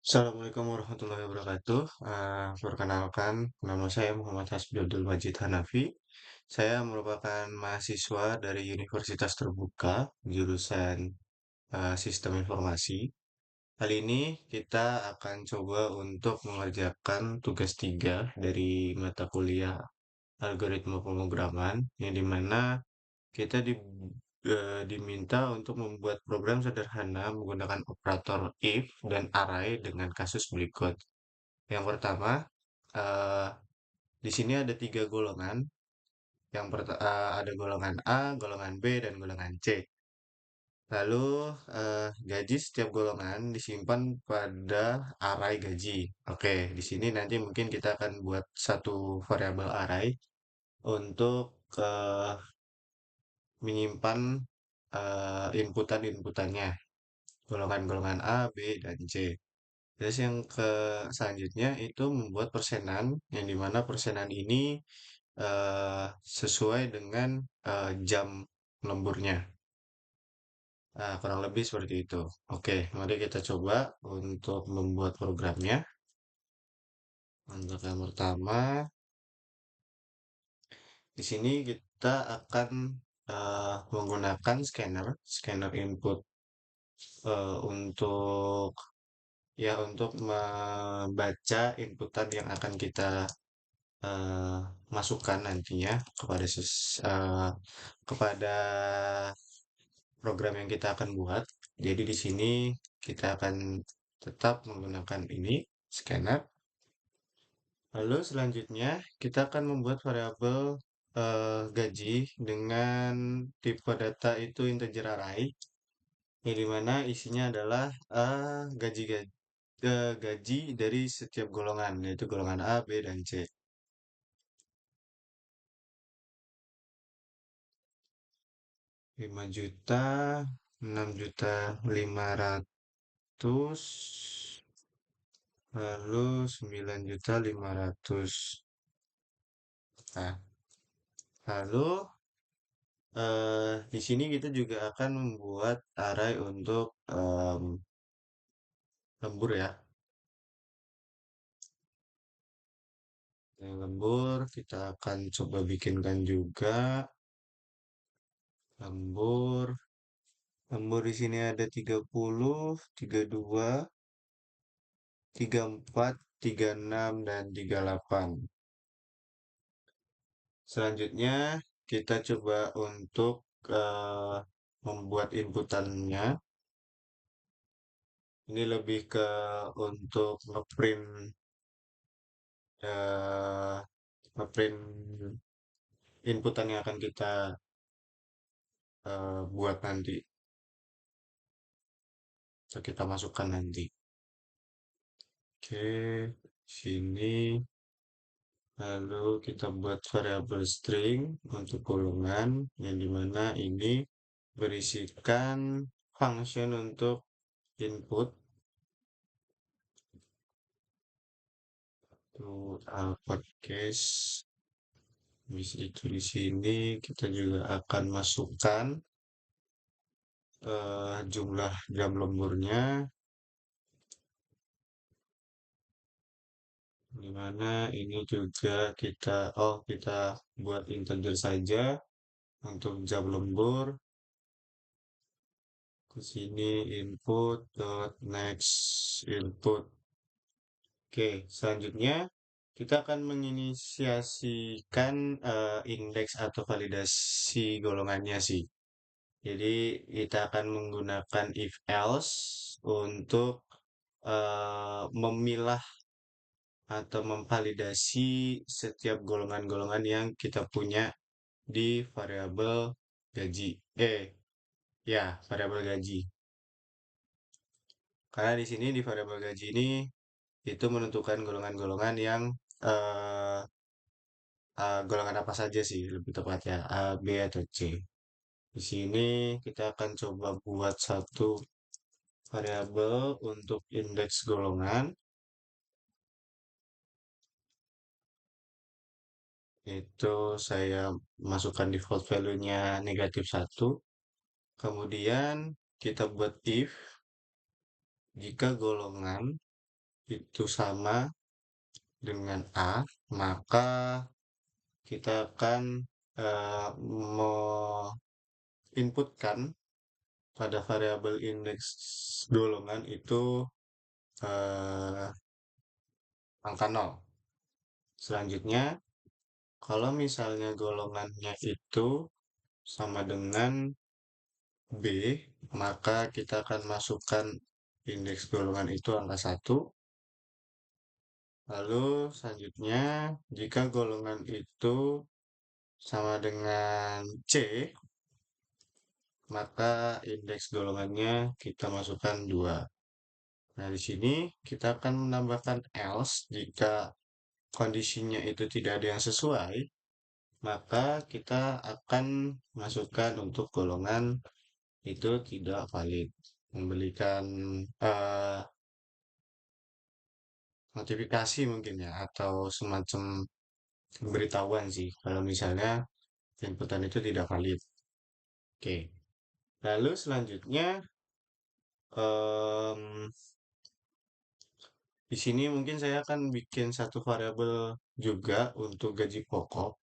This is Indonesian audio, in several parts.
Assalamualaikum warahmatullahi wabarakatuh. Perkenalkan, nama saya Muhammad Hasbi Abdul Majid Hanafi. Saya merupakan mahasiswa dari Universitas Terbuka, jurusan Sistem Informasi. Kali ini kita akan coba untuk mengerjakan tugas 3 dari mata kuliah Algoritma Pemrograman, yang dimana kita diminta untuk membuat program sederhana menggunakan operator if dan array dengan kasus berikut. Yang pertama, eh, di sini ada tiga golongan. Ada golongan A, golongan B, dan golongan C. Lalu gaji setiap golongan disimpan pada array gaji. Oke, di sini nanti mungkin kita akan buat satu variabel array untuk menyimpan inputan-inputannya, golongan-golongan A, B, dan C. Terus yang selanjutnya itu membuat persenan, yang dimana persenan ini sesuai dengan jam lemburnya. Nah, kurang lebih seperti itu. Oke, mari kita coba untuk membuat programnya. Untuk yang pertama, di sini kita akan menggunakan scanner input untuk untuk membaca inputan yang akan kita eh, masukkan nantinya kepada program yang kita akan buat. Jadi di sini kita akan tetap menggunakan ini scanner. Lalu selanjutnya kita akan membuat variabel gaji dengan tipe data itu integer array, yang dimana isinya adalah gaji dari setiap golongan, yaitu golongan A, B, dan C. 5 juta, 6.500.000, lalu 9.500.000. Nah, lalu di sini kita juga akan membuat array untuk lembur ya. Yang lembur kita akan coba bikinkan juga lembur. Lembur di sini ada 30, 32, 34, 36, dan 38. Selanjutnya kita coba untuk membuat inputannya. Ini lebih ke untuk eh, ngeprint inputan yang akan kita buat nanti, atau kita masukkan nanti. Oke, sini. Lalu kita buat variabel string untuk golongan, yang dimana ini berisikan function untuk input. Itu uppercase. Habis itu di sini kita juga akan masukkan jumlah jam lemburnya, dimana ini juga kita buat integer saja untuk jam lembur. Ke sini input dot next input. Oke, selanjutnya kita akan menginisiasikan indeks atau validasi golongannya sih. Jadi kita akan menggunakan if else untuk memilah atau memvalidasi setiap golongan-golongan yang kita punya di variabel gaji. Ya, variabel gaji. Karena di sini di variabel gaji ini itu menentukan golongan-golongan yang eh, golongan apa saja sih lebih tepatnya A, B, atau C. Di sini kita akan coba buat satu variabel untuk indeks golongan. Itu saya masukkan default value-nya -1. Kemudian kita buat if jika golongan itu sama dengan A, maka kita akan menginputkan pada variabel indeks golongan itu eh, angka 0. Selanjutnya, kalau misalnya golongannya itu sama dengan B, maka kita akan masukkan indeks golongan itu angka 1. Lalu selanjutnya, jika golongan itu sama dengan C, maka indeks golongannya kita masukkan 2. Nah, di sini kita akan menambahkan else jika kondisinya itu tidak ada yang sesuai, maka kita akan masukkan untuk golongan itu tidak valid. Memberikan eh, notifikasi mungkin ya, atau semacam pemberitahuan sih, kalau misalnya inputan itu tidak valid. Oke, lalu selanjutnya em, di sini mungkin saya akan bikin satu variabel juga untuk gaji pokok,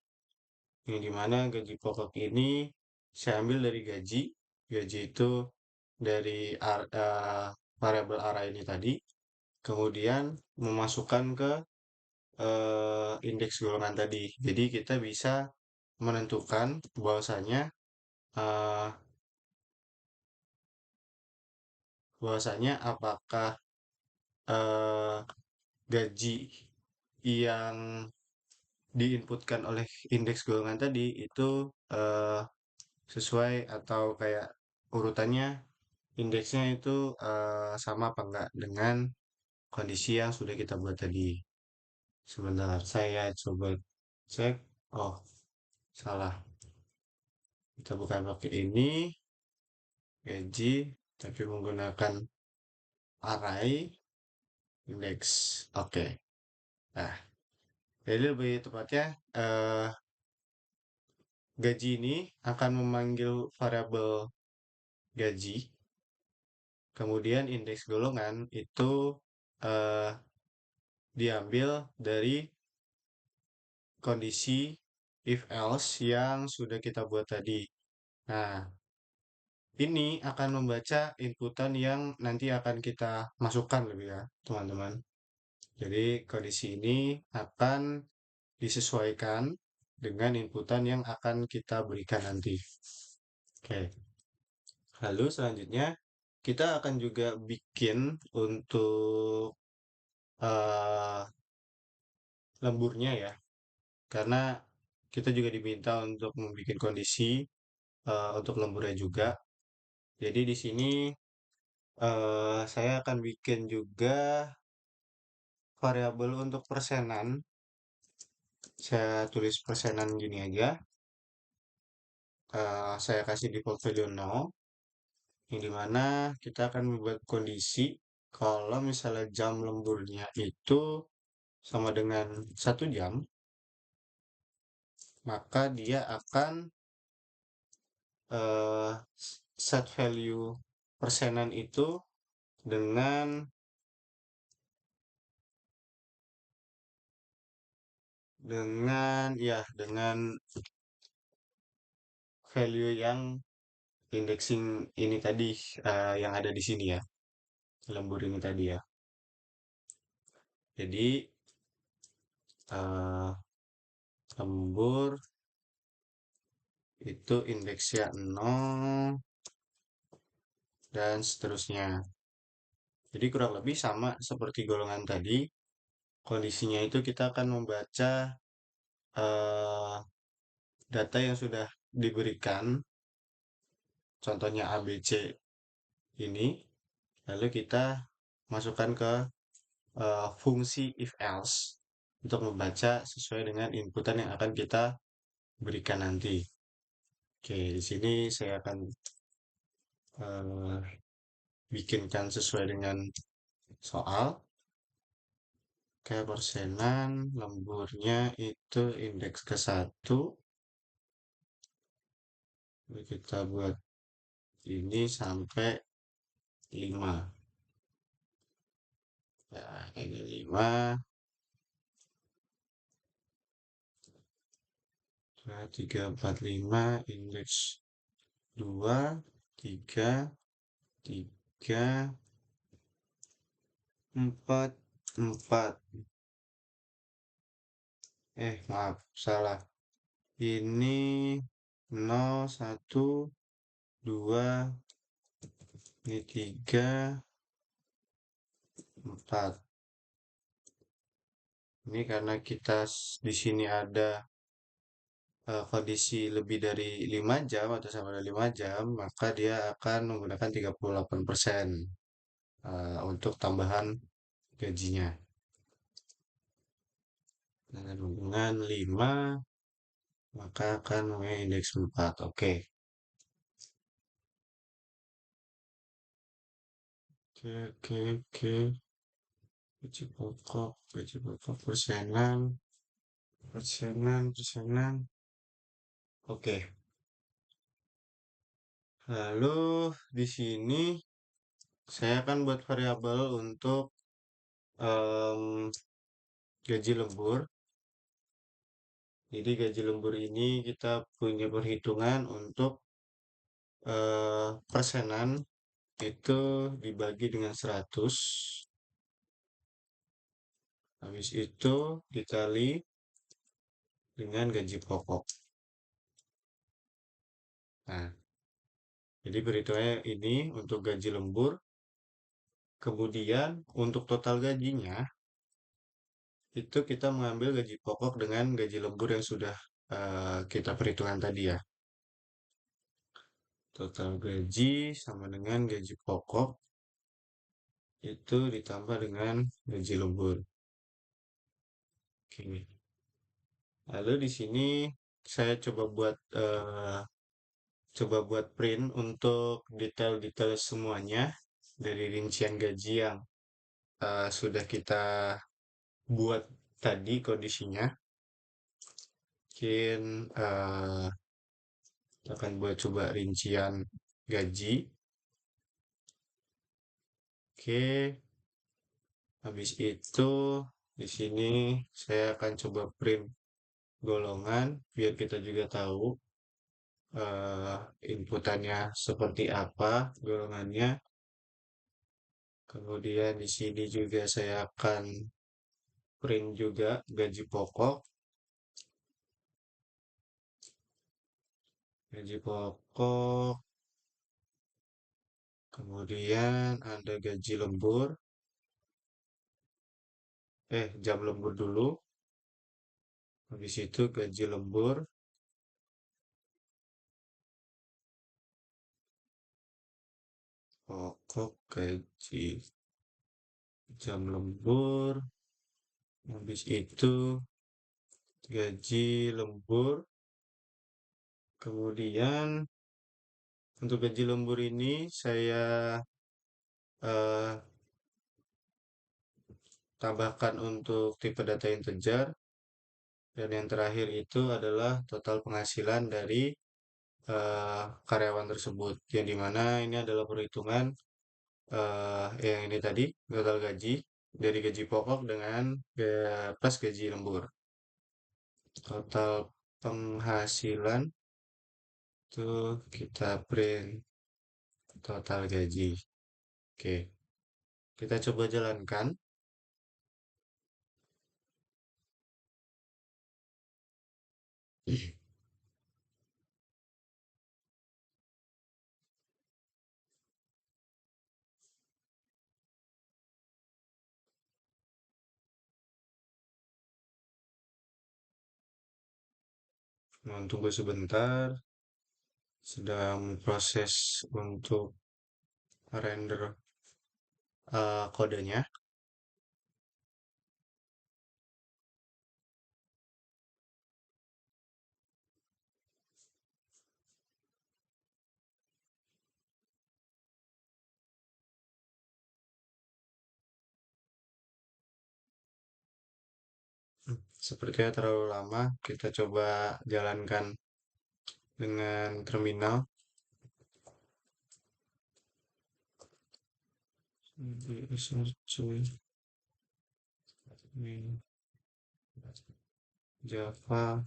yang dimana gaji pokok ini saya ambil dari gaji. Gaji itu dari variabel arah ini tadi, kemudian memasukkan ke indeks golongan tadi. Jadi kita bisa menentukan eh, bahwasanya apakah eh, gaji yang diinputkan oleh indeks golongan tadi itu eh, sesuai atau kayak urutannya indeksnya itu sama apa enggak dengan kondisi yang sudah kita buat tadi. Sebentar, saya coba cek. Oh, salah. Kita bukan pakai ini, gaji, tapi menggunakan array index. Oke. Nah, jadi lebih tepatnya eh, gaji ini akan memanggil variabel gaji, kemudian indeks golongan itu eh, diambil dari kondisi if else yang sudah kita buat tadi. Nah, ini akan membaca inputan yang nanti akan kita masukkan lebih ya, teman-teman. Jadi kondisi ini akan disesuaikan dengan inputan yang akan kita berikan nanti. Oke, lalu selanjutnya kita akan juga bikin untuk eh, lemburnya ya, karena kita juga diminta untuk membuat kondisi untuk lemburnya juga. Jadi di sini saya akan bikin juga variabel untuk persenan. Saya tulis persenan gini aja. Saya kasih default value 0, yang dimana kita akan membuat kondisi kalau misalnya jam lemburnya itu sama dengan 1 jam, maka dia akan eh, set value persenan itu dengan dengan value yang indexing ini tadi, yang ada di sini ya, lembur ini tadi ya. Jadi eh, lembur itu indeksnya 0 dan seterusnya. Jadi kurang lebih sama seperti golongan tadi. Kondisinya itu kita akan membaca eh, data yang sudah diberikan, contohnya A, B, C ini, lalu kita masukkan ke fungsi if else untuk membaca sesuai dengan inputan yang akan kita berikan nanti. Oke, di sini saya akan eh, bikinkan sesuai dengan soal. Kayak persenan, lemburnya itu indeks ke 1. Lalu kita buat ini sampai 5. Ya, ini 5, 3, 4, 5, indeks 2, 3, 3, 4, 4. Maaf, salah. Ini 0, 1, 2, ini 3, 4. Ini karena kita di sini ada kondisi lebih dari 5 jam atau sama dari 5 jam, maka dia akan menggunakan 38% untuk tambahan gajinya. Dengan 5, maka akan mempunyai indeks 4. Oke. Oke, oke, oke. Gaji pokok, persenan, persenan, persenan. Oke. Lalu di sini saya akan buat variabel untuk em, gaji lembur. Jadi gaji lembur ini kita punya perhitungan untuk persenan itu dibagi dengan 100. Habis itu dikali dengan gaji pokok. Nah, jadi perhitungannya ini untuk gaji lembur. Kemudian untuk total gajinya itu kita mengambil gaji pokok dengan gaji lembur yang sudah kita perhitungkan tadi ya. Total gaji sama dengan gaji pokok itu ditambah dengan gaji lembur. Oke. Lalu di sini saya coba buat print untuk detail-detail semuanya dari rincian gaji yang sudah kita buat tadi kondisinya. Mungkin kita akan buat coba rincian gaji. Oke, habis itu di sini saya akan coba print golongan biar kita juga tahu inputannya seperti apa golongannya. Kemudian di sini juga saya akan print juga gaji pokok. Gaji pokok, kemudian ada gaji lembur. Jam lembur dulu. Habis itu gaji lembur, pokok, gaji, jam lembur. Habis itu gaji lembur. Kemudian untuk gaji lembur ini saya eh, tambahkan untuk tipe data integer. Dan yang terakhir itu adalah total penghasilan dari karyawan tersebut. Yang dimana ini adalah perhitungan yang ini tadi, total gaji dari gaji pokok dengan plus gaji lembur. Total penghasilan itu kita print total gaji. Oke, kita coba jalankan. Mohon tunggu sebentar. Sedang proses untuk render kodenya. Sepertinya terlalu lama. Kita coba jalankan dengan terminal. Ini Java,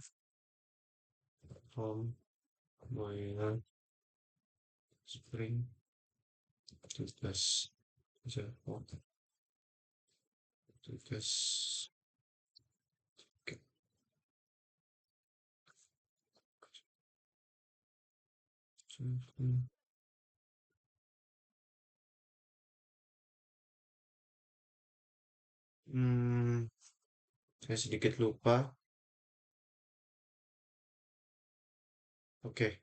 Home, Boiler, Spring, tugas Java, tugas. Oke. Hmm, saya sedikit lupa. Oke.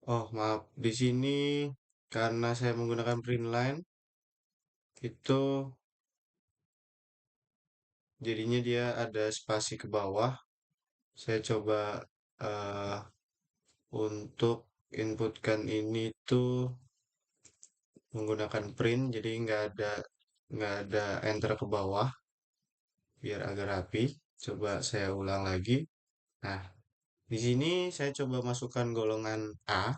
Oh, maaf. Di sini karena saya menggunakan print line itu jadinya dia ada spasi ke bawah. Saya coba eh, untuk inputkan ini tuh menggunakan print, jadi nggak ada enter ke bawah biar agak rapi. Coba saya ulang lagi. Nah, di sini saya coba masukkan golongan A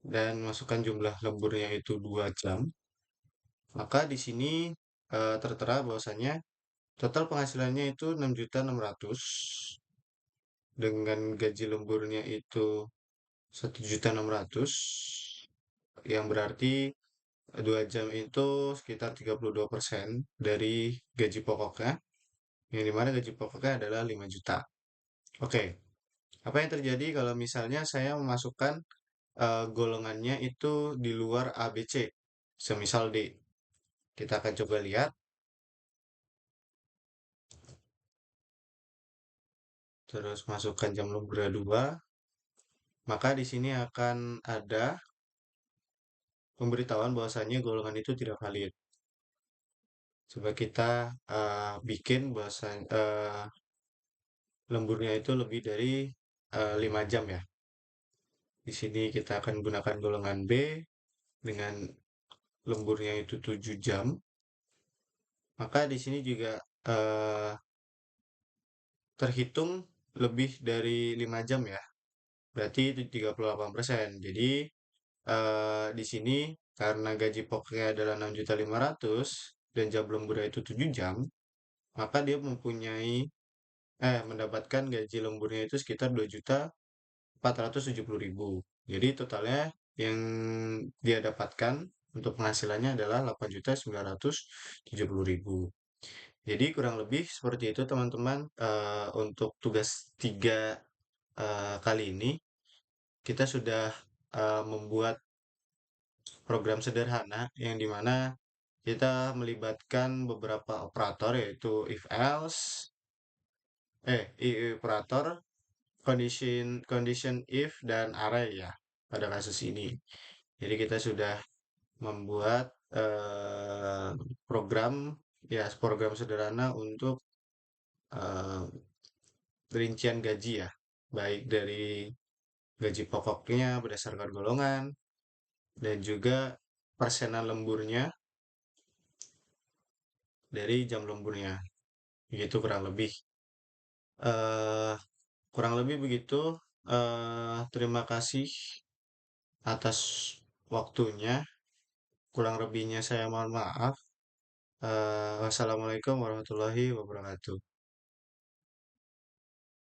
dan masukkan jumlah lemburnya itu 2 jam. Maka di sini tertera bahwasanya total penghasilannya itu 6.600.000 dengan gaji lemburnya itu 1.600.000 yang berarti 2 jam itu sekitar 32% dari gaji pokoknya, yang dimana gaji pokoknya adalah 5 juta. Oke, apa yang terjadi kalau misalnya saya memasukkan golongannya itu di luar ABC, semisal D. Kita akan coba lihat, terus masukkan jam lembur 2, maka di sini akan ada pemberitahuan bahwasanya golongan itu tidak valid. Coba kita bikin bahasa lemburnya itu lebih dari 5 jam ya. Di sini kita akan gunakan golongan B dengan lemburnya itu 7 jam. Maka di sini juga terhitung lebih dari 5 jam ya. Berarti itu 38%. Jadi di sini karena gaji pokoknya adalah 6.500.000 dan jam lemburnya itu 7 jam, maka dia mendapatkan gaji lemburnya itu sekitar 2.470.000. Jadi totalnya yang dia dapatkan untuk penghasilannya adalah 8.970.000. Jadi kurang lebih seperti itu teman-teman. Untuk tugas 3 kali ini kita sudah membuat program sederhana yang dimana kita melibatkan beberapa operator yaitu if else, operator, condition condition if dan array ya pada kasus ini. Jadi kita sudah membuat program ya program sederhana untuk eh, rincian gaji ya, baik dari gaji pokoknya berdasarkan golongan dan juga persenan lemburnya dari jam lemburnya. Begitu kurang lebih. eh Kurang lebih begitu. Terima kasih atas waktunya. Kurang lebihnya saya mohon maaf. Wassalamualaikum warahmatullahi wabarakatuh.